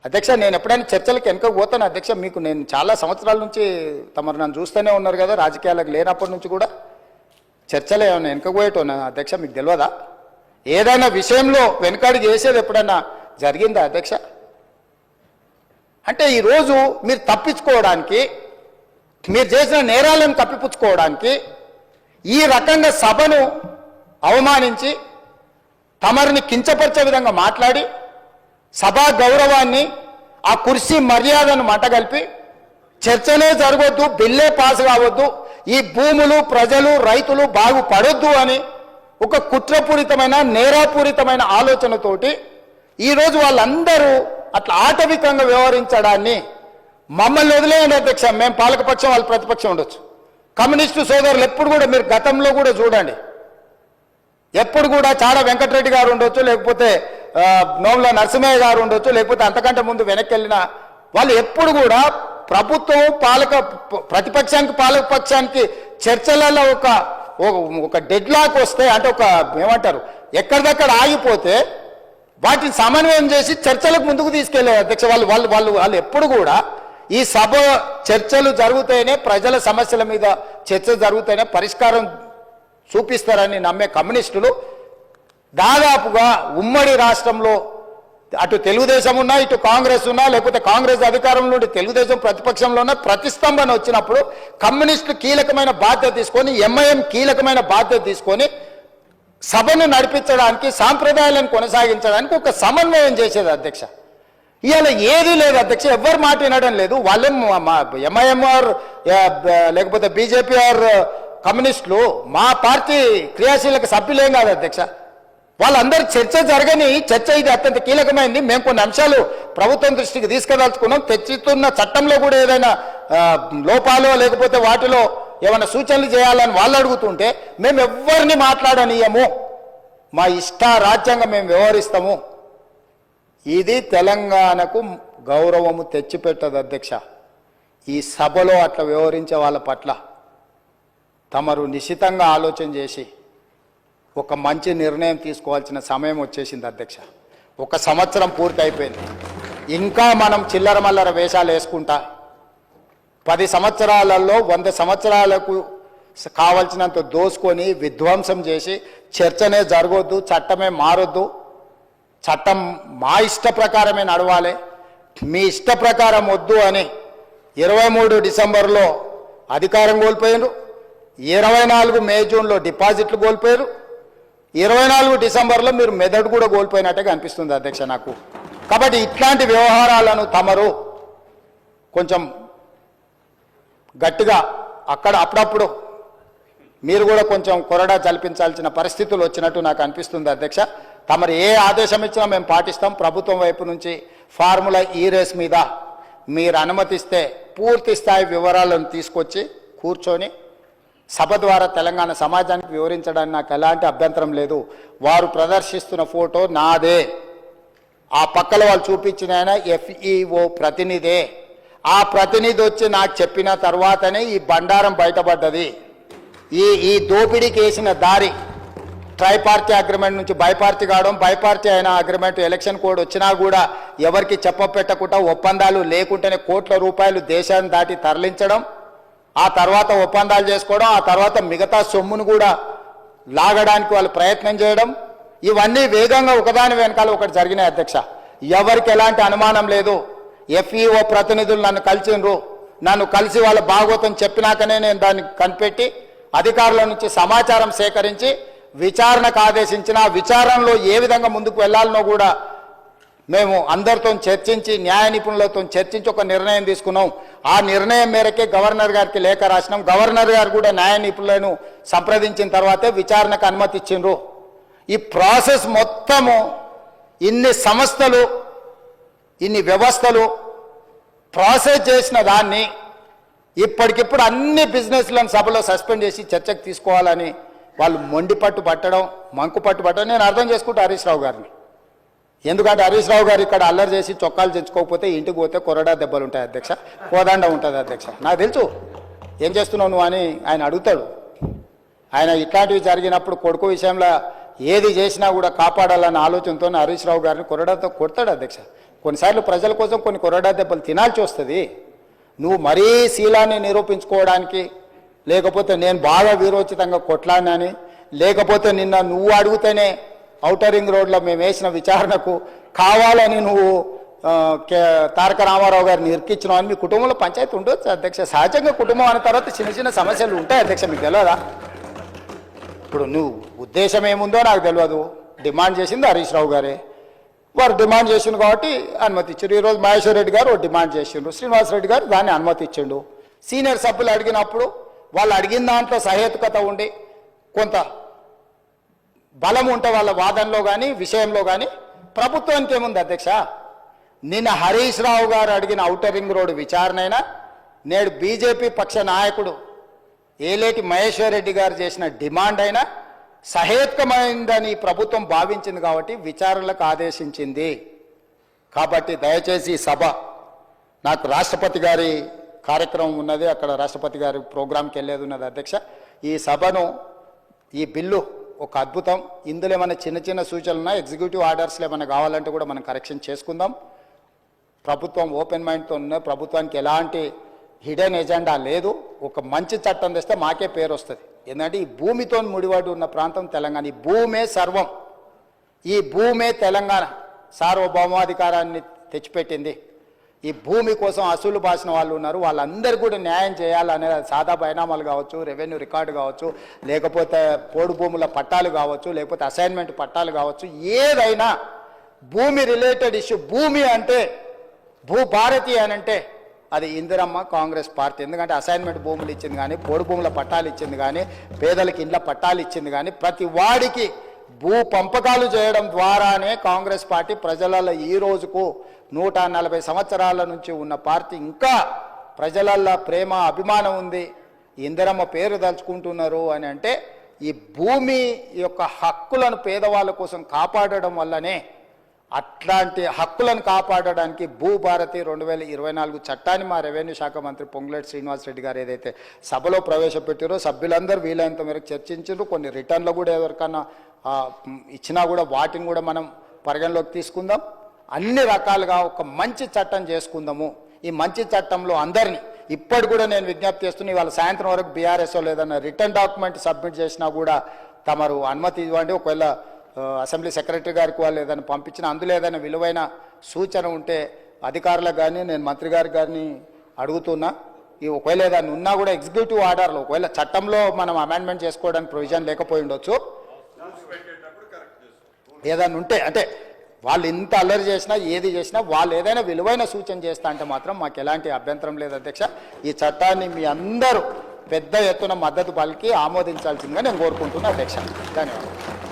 అధ్యక్ష, నేను ఎప్పుడైనా చర్చలకు వెనుకకు పోతాను అధ్యక్ష. మీకు నేను చాలా సంవత్సరాల నుంచి తమరు నన్ను చూస్తూనే ఉన్నారు కదా, రాజకీయాలకు లేనప్పటి నుంచి కూడా చర్చలు ఏమైనా వెనుకకు పోయేటోనా అధ్యక్ష? మీకు తెలియదా? ఏదైనా విషయంలో వెనుకాడికి చేసేది ఎప్పుడైనా జరిగిందా అధ్యక్ష? అంటే ఈరోజు మీరు తప్పించుకోవడానికి, మీరు చేసిన నేరాలను కప్పిపుచ్చుకోవడానికి ఈ రకంగా సభను అవమానించి తమరిని కించపరిచే విధంగా మాట్లాడి సభా గౌరవాన్ని, ఆ కుర్చీ మర్యాదను మంటగలిపి చర్చనే జరగొద్దు, బిల్లే పాస్ కావద్దు, ఈ భూములు ప్రజలు రైతులు బాగుపడొద్దు అని ఒక కుట్రపూరితమైన నేరాపూరితమైన ఆలోచనతోటి ఈరోజు వాళ్ళందరూ అట్లా ఆటవికంగా వ్యవహరించడాన్ని మమ్మల్ని వదిలేయండి అధ్యక్ష. మేము పాలకపక్షం, వాళ్ళు ప్రతిపక్షం ఉండొచ్చు. కమ్యూనిస్టు సోదరులు ఎప్పుడు కూడా మీరు గతంలో కూడా చూడండి, ఎప్పుడు కూడా చాడా వెంకటరెడ్డి గారు ఉండొచ్చు, లేకపోతే నోముల నరసింహయ్య గారు ఉండొచ్చు, లేకపోతే అంతకంటే ముందు వెనక్కి వెళ్ళిన వాళ్ళు ఎప్పుడు కూడా ప్రభుత్వం ప్రతిపక్షానికి పాలకపక్షానికి చర్చలలో ఒక డెడ్ లాక్ వస్తే, అంటే ఒక ఏమంటారు ఎక్కడిదక్కడ ఆగిపోతే వాటిని సమన్వయం చేసి చర్చలకు ముందుకు తీసుకెళ్లే అధ్యక్ష. వాళ్ళు ఎప్పుడు కూడా ఈ సభ చర్చలు జరుగుతాయనే, ప్రజల సమస్యల మీద చర్చ జరుగుతాయనే పరిష్కారం చూపిస్తారని నమ్మే కమ్యూనిస్టులు దాదాపుగా ఉమ్మడి రాష్ట్రంలో అటు తెలుగుదేశం ఉన్నా, ఇటు కాంగ్రెస్ ఉన్నా, లేకపోతే కాంగ్రెస్ అధికారంలో ఉండి తెలుగుదేశం ప్రతిపక్షంలో ఉన్న ప్రతిస్తంభన వచ్చినప్పుడు కమ్యూనిస్టులు కీలకమైన బాధ్యత తీసుకొని, ఎంఐఎం కీలకమైన బాధ్యత తీసుకొని సభను నడిపించడానికి, సాంప్రదాయాలను కొనసాగించడానికి ఒక సమన్వయం చేసేది అధ్యక్ష. ఇవాళ ఏదీ లేదు అధ్యక్ష, ఎవరు మాట వినడం లేదు. వాళ్ళేం ఎంఐఎంఆర్ లేకపోతే బీజేపీ ఆర్ కమ్యూనిస్టులు మా పార్టీ క్రియాశీలక సభ్యులేం కాదు అధ్యక్ష. వాళ్ళందరూ చర్చ జరగని, చర్చ ఇది అత్యంత కీలకమైంది. మేము కొన్ని అంశాలు ప్రభుత్వం దృష్టికి తీసుకుదలుచుకున్నాం. తెచ్చుతున్న చట్టంలో కూడా ఏదైనా లోపాలు లేకపోతే వాటిలో ఏమైనా సూచనలు చేయాలని వాళ్ళు అడుగుతుంటే మేము ఎవరిని మాట్లాడనీయము, మా ఇష్ట రాజ్యాంగం మేము వ్యవహరిస్తాము. ఇది తెలంగాణకు గౌరవము తెచ్చిపెట్టదు అధ్యక్ష. ఈ సభలో అట్లా వ్యవహరించే వాళ్ళ పట్ల తమరు నిశితంగా ఆలోచన చేసి ఒక మంచి నిర్ణయం తీసుకోవాల్సిన సమయం వచ్చేసింది అధ్యక్ష. 1 సంవత్సరం పూర్తి అయిపోయింది. ఇంకా మనం చిల్లర మల్లర వేషాలు వేసుకుంటా 10 సంవత్సరాలలో 100 సంవత్సరాలకు కావాల్సినంత దోసుకొని విధ్వంసం చేసి చర్చనే జరగొద్దు, చట్టమే మారొద్దు, చట్టం మా ఇష్ట ప్రకారమే నడవాలి, మీ ఇష్ట ప్రకారం వద్దు అని 23 డిసెంబర్లో అధికారం కోల్పోయారు. 24 మే జూన్లో డిపాజిట్లు కోల్పోయారు. 24 డిసెంబర్లో మీరు మెదడు కూడా కోల్పోయినట్టుగా అనిపిస్తుంది అధ్యక్ష నాకు. కాబట్టి ఇట్లాంటి వ్యవహారాలను తమరు కొంచెం గట్టిగా అప్పుడప్పుడు మీరు కూడా కొంచెం కొరడా జల్పించాల్సిన పరిస్థితులు వచ్చినట్టు నాకు అనిపిస్తుంది అధ్యక్ష. తమరు ఏ ఆదేశం ఇచ్చినా మేము పాటిస్తాం. ప్రభుత్వం వైపు నుంచి ఫార్ములా ఈ రేస్ మీద మీరు అనుమతిస్తే పూర్తి స్థాయి వివరాలను తీసుకొచ్చి కూర్చొని సభ ద్వారా తెలంగాణ సమాజానికి వివరించడానికి నాకు ఎలాంటి అభ్యంతరం లేదు. వారు ప్రదర్శిస్తున్న ఫోటో నాదే, ఆ పక్కల వాళ్ళు చూపించిన ఆయన FEO ప్రతినిధే. ఆ ప్రతినిధి వచ్చి నాకు చెప్పిన తర్వాతనే ఈ బండారం బయటపడ్డది. ఈ దోపిడీకి వేసిన దారి ట్రైపార్టీ అగ్రిమెంట్ నుంచి బైపార్టీ కావడం, బైపార్టీ అయిన అగ్రిమెంట్ ఎలక్షన్ కోడ్ వచ్చినా కూడా ఎవరికి చెప్పపెట్టకుండా ఒప్పందాలు లేకుండానే కోట్ల రూపాయలు దేశాన్ని దాటి తరలించడం, ఆ తర్వాత ఒప్పందాలు చేసుకోవడం, ఆ తర్వాత మిగతా సొమ్మును కూడా లాగడానికి వాళ్ళు ప్రయత్నం చేయడం, ఇవన్నీ వేగంగా ఒకదాని వెనకాల ఒకటి జరిగినాయి అధ్యక్ష. ఎవరికి ఎలాంటి అనుమానం లేదు. FEO ప్రతినిధులు నన్ను కలిసిండ్రు, నన్ను కలిసి వాళ్ళ భాగవతం చెప్పినాకనే నేను దాన్ని కనిపెట్టి అధికారుల నుంచి సమాచారం సేకరించి విచారణకు ఆదేశించిన, విచారణలో ఏ విధంగా ముందుకు వెళ్లాలనో కూడా మేము అందరితో చర్చించి, న్యాయ నిపుణులతో చర్చించి ఒక నిర్ణయం తీసుకున్నాం. ఆ నిర్ణయం మేరకే గవర్నర్ గారికి లేఖ రాసినాం. గవర్నర్ గారు కూడా న్యాయ నిపుణులను సంప్రదించిన తర్వాతే విచారణకు అనుమతి ఇచ్చిండ్రు. ఈ ప్రాసెస్ మొత్తము ఇన్ని సంస్థలు, ఇన్ని వ్యవస్థలు ప్రాసెస్ చేసిన దాన్ని ఇప్పటికిప్పుడు అన్ని బిజినెస్లను సభలో సస్పెండ్ చేసి చర్చకు తీసుకోవాలని వాళ్ళు మొండి పట్టు పట్టడం, మంకు పట్టు పట్టడం నేను అర్థం చేసుకుంటే హరీష్ రావు గారిని. ఎందుకంటే హరీష్ రావు గారు ఇక్కడ అల్లరి చేసి చొక్కాలు తెచ్చుకోకపోతే ఇంటికి పోతే కొరడా దెబ్బలు ఉంటాయి అధ్యక్ష, కోదండ ఉంటుంది అధ్యక్ష. నాకు తెలుసు ఏం చేస్తున్నావు నువ్వు అని ఆయన అడుగుతాడు. ఆయన ఇట్లాంటివి జరిగినప్పుడు కొడుకు విషయంలో ఏది చేసినా కూడా కాపాడాలన్న ఆలోచనతో హరీష్ రావు గారిని కొరడాతో కొడతాడు అధ్యక్ష. కొన్నిసార్లు ప్రజల కోసం కొన్ని కొరడా దెబ్బలు తినాల్సి వస్తుంది. నువ్వు మరీ శీలాన్ని నిరూపించుకోవడానికి, లేకపోతే నేను బాగా వీరోచితంగా కొట్లాడినని, లేకపోతే నిన్న నువ్వు అడిగితేనే ఔటర్ రింగ్ రోడ్లో మేము వేసిన విచారణకు కావాలని నువ్వు తారక రామారావు గారిని ఇరికించినావు అని మీ కుటుంబంలో పంచాయతీ ఉండొచ్చు అధ్యక్ష. సహజంగా కుటుంబం అన్న తర్వాత చిన్న చిన్న సమస్యలు ఉంటాయి అధ్యక్ష, మీకు తెలియదా? ఇప్పుడు నువ్వు ఉద్దేశం ఏముందో నాకు తెలియదు. డిమాండ్ చేసింది హరీష్ రావు గారే, వారు డిమాండ్ చేసిండు కాబట్టి అనుమతి ఇచ్చారు. ఈరోజు మహేశ్వర్ రెడ్డి గారు డిమాండ్ చేసిండ్రు, శ్రీనివాసరెడ్డి గారు దాన్ని అనుమతి ఇచ్చిండు. సీనియర్ సభ్యులు అడిగినప్పుడు వాళ్ళు అడిగిన దాంట్లో సహేతుకత ఉండి కొంత బలం ఉంటే వాళ్ళ వాదనలో కానీ విషయంలో కానీ ప్రభుత్వానికి ఏముంది అధ్యక్ష? నిన్న హరీష్ రావు గారు అడిగిన ఔటర్ రింగ్ రోడ్డు విచారణ అయినా, నేడు బీజేపీ పక్ష నాయకుడు ఏలేటి మహేశ్వర్ రెడ్డి గారు చేసిన డిమాండ్ అయినా సహేతుకమైందని ప్రభుత్వం భావించింది కాబట్టి విచారణలకు ఆదేశించింది. కాబట్టి దయచేసి సభ, నాకు రాష్ట్రపతి గారి కార్యక్రమం ఉన్నది, అక్కడ రాష్ట్రపతి గారి ప్రోగ్రాంకి వెళ్ళేది ఉన్నది అధ్యక్ష. ఈ సభను, ఈ బిల్లు ఒక అద్భుతం. ఇందులో ఏమైనా చిన్న చిన్న సూచనలు ఉన్నాయి, ఎగ్జిక్యూటివ్ ఆర్డర్స్లో ఏమైనా కావాలంటే కూడా మనం కరెక్షన్ చేసుకుందాం. ప్రభుత్వం ఓపెన్ మైండ్తో ఉన్న, ప్రభుత్వానికి ఎలాంటి హిడెన్ ఎజెండా లేదు. ఒక మంచి చట్టం తెస్తే మాకే పేరు వస్తుంది. ఎందుకంటే ఈ భూమితో ముడిపడి ఉన్న ప్రాంతం తెలంగాణ. ఈ భూమే సర్వం, ఈ భూమే తెలంగాణ సార్వభౌమాధికారాన్ని తెచ్చిపెట్టింది. ఈ భూమి కోసం అసూలు బాసిన వాళ్ళు ఉన్నారు, వాళ్ళందరూ కూడా న్యాయం చేయాలనే సాదా బైనామాలు కావచ్చు, రెవెన్యూ రికార్డు కావచ్చు, లేకపోతే పోడు భూముల పట్టాలు కావచ్చు, లేకపోతే అసైన్మెంట్ పట్టాలు కావచ్చు, ఏదైనా భూమి రిలేటెడ్ ఇష్యూ. భూమి అంటే భూభారతి అని అంటే అది ఇందిరమ్మ కాంగ్రెస్ పార్టీ. ఎందుకంటే అసైన్మెంట్ భూములు ఇచ్చింది కానీ, పోడు భూముల పట్టాలు ఇచ్చింది కానీ, పేదలకి ఇండ్ల పట్టాలు ఇచ్చింది కానీ, ప్రతి వాడికి భూ పంపకాలు చేయడం ద్వారానే కాంగ్రెస్ పార్టీ ప్రజలలో ఈ రోజుకు 140 సంవత్సరాల నుంచి ఉన్న పార్టీ. ఇంకా ప్రజలల్లో ప్రేమ అభిమానం ఉంది, ఇందిరమ్మ పేరు తలుచుకుంటున్నారు అని అంటే ఈ భూమి యొక్క హక్కులను పేదవాళ్ళ కోసం కాపాడడం వల్లనే. అట్లాంటి హక్కులను కాపాడడానికి భూభారతి 2024 చట్టాన్ని మా రెవెన్యూ శాఖ మంత్రి పొంగులేటి శ్రీనివాసరెడ్డి గారు ఏదైతే సభలో ప్రవేశపెట్టారో సభ్యులందరూ వీలైనంత మేరకు చర్చించారు. కొన్ని రిటర్న్లు కూడా ఎవరికన్నా ఇచ్చినా కూడా వాటిని కూడా మనం పరిగణలోకి తీసుకుందాం. అన్ని రకాలుగా ఒక మంచి చట్టం చేసుకుందాము. ఈ మంచి చట్టంలో అందరినీ ఇప్పటి కూడా నేను విజ్ఞప్తి చేస్తున్నా, ఇవాళ సాయంత్రం వరకు బీఆర్ఎస్ఓ లేదన్నా రిటర్న్ డాక్యుమెంట్ సబ్మిట్ చేసినా కూడా తమరు అనుమతి ఇవ్వండి. ఒకవేళ అసెంబ్లీ సెక్రటరీ గారికి వాళ్ళు ఏదైనా పంపించిన అందులో ఏదైనా విలువైన సూచన ఉంటే అధికారులకు కానీ నేను మంత్రి గారికి కానీ అడుగుతున్నా. ఈ ఒకవేళ ఏదైనా ఉన్నా కూడా ఎగ్జిక్యూటివ్ ఆర్డర్లో ఒకవేళ చట్టంలో మనం అమెండ్మెంట్ చేసుకోవడానికి ప్రొవిజన్ లేకపోయి ఉండొచ్చు, ఏదైనా ఉంటే, అంటే వాళ్ళు ఇంత అల్లరి చేసినా ఏది చేసినా వాళ్ళు ఏదైనా విలువైన సూచన చేస్తా అంటే మాత్రం మాకు ఎలాంటి అభ్యంతరం లేదు అధ్యక్ష. ఈ చట్టాన్ని మీ అందరూ పెద్ద ఎత్తున మద్దతు పలికి ఆమోదించాల్సిందిగా నేను కోరుకుంటున్నా అధ్యక్ష. ధన్యవాదాలు.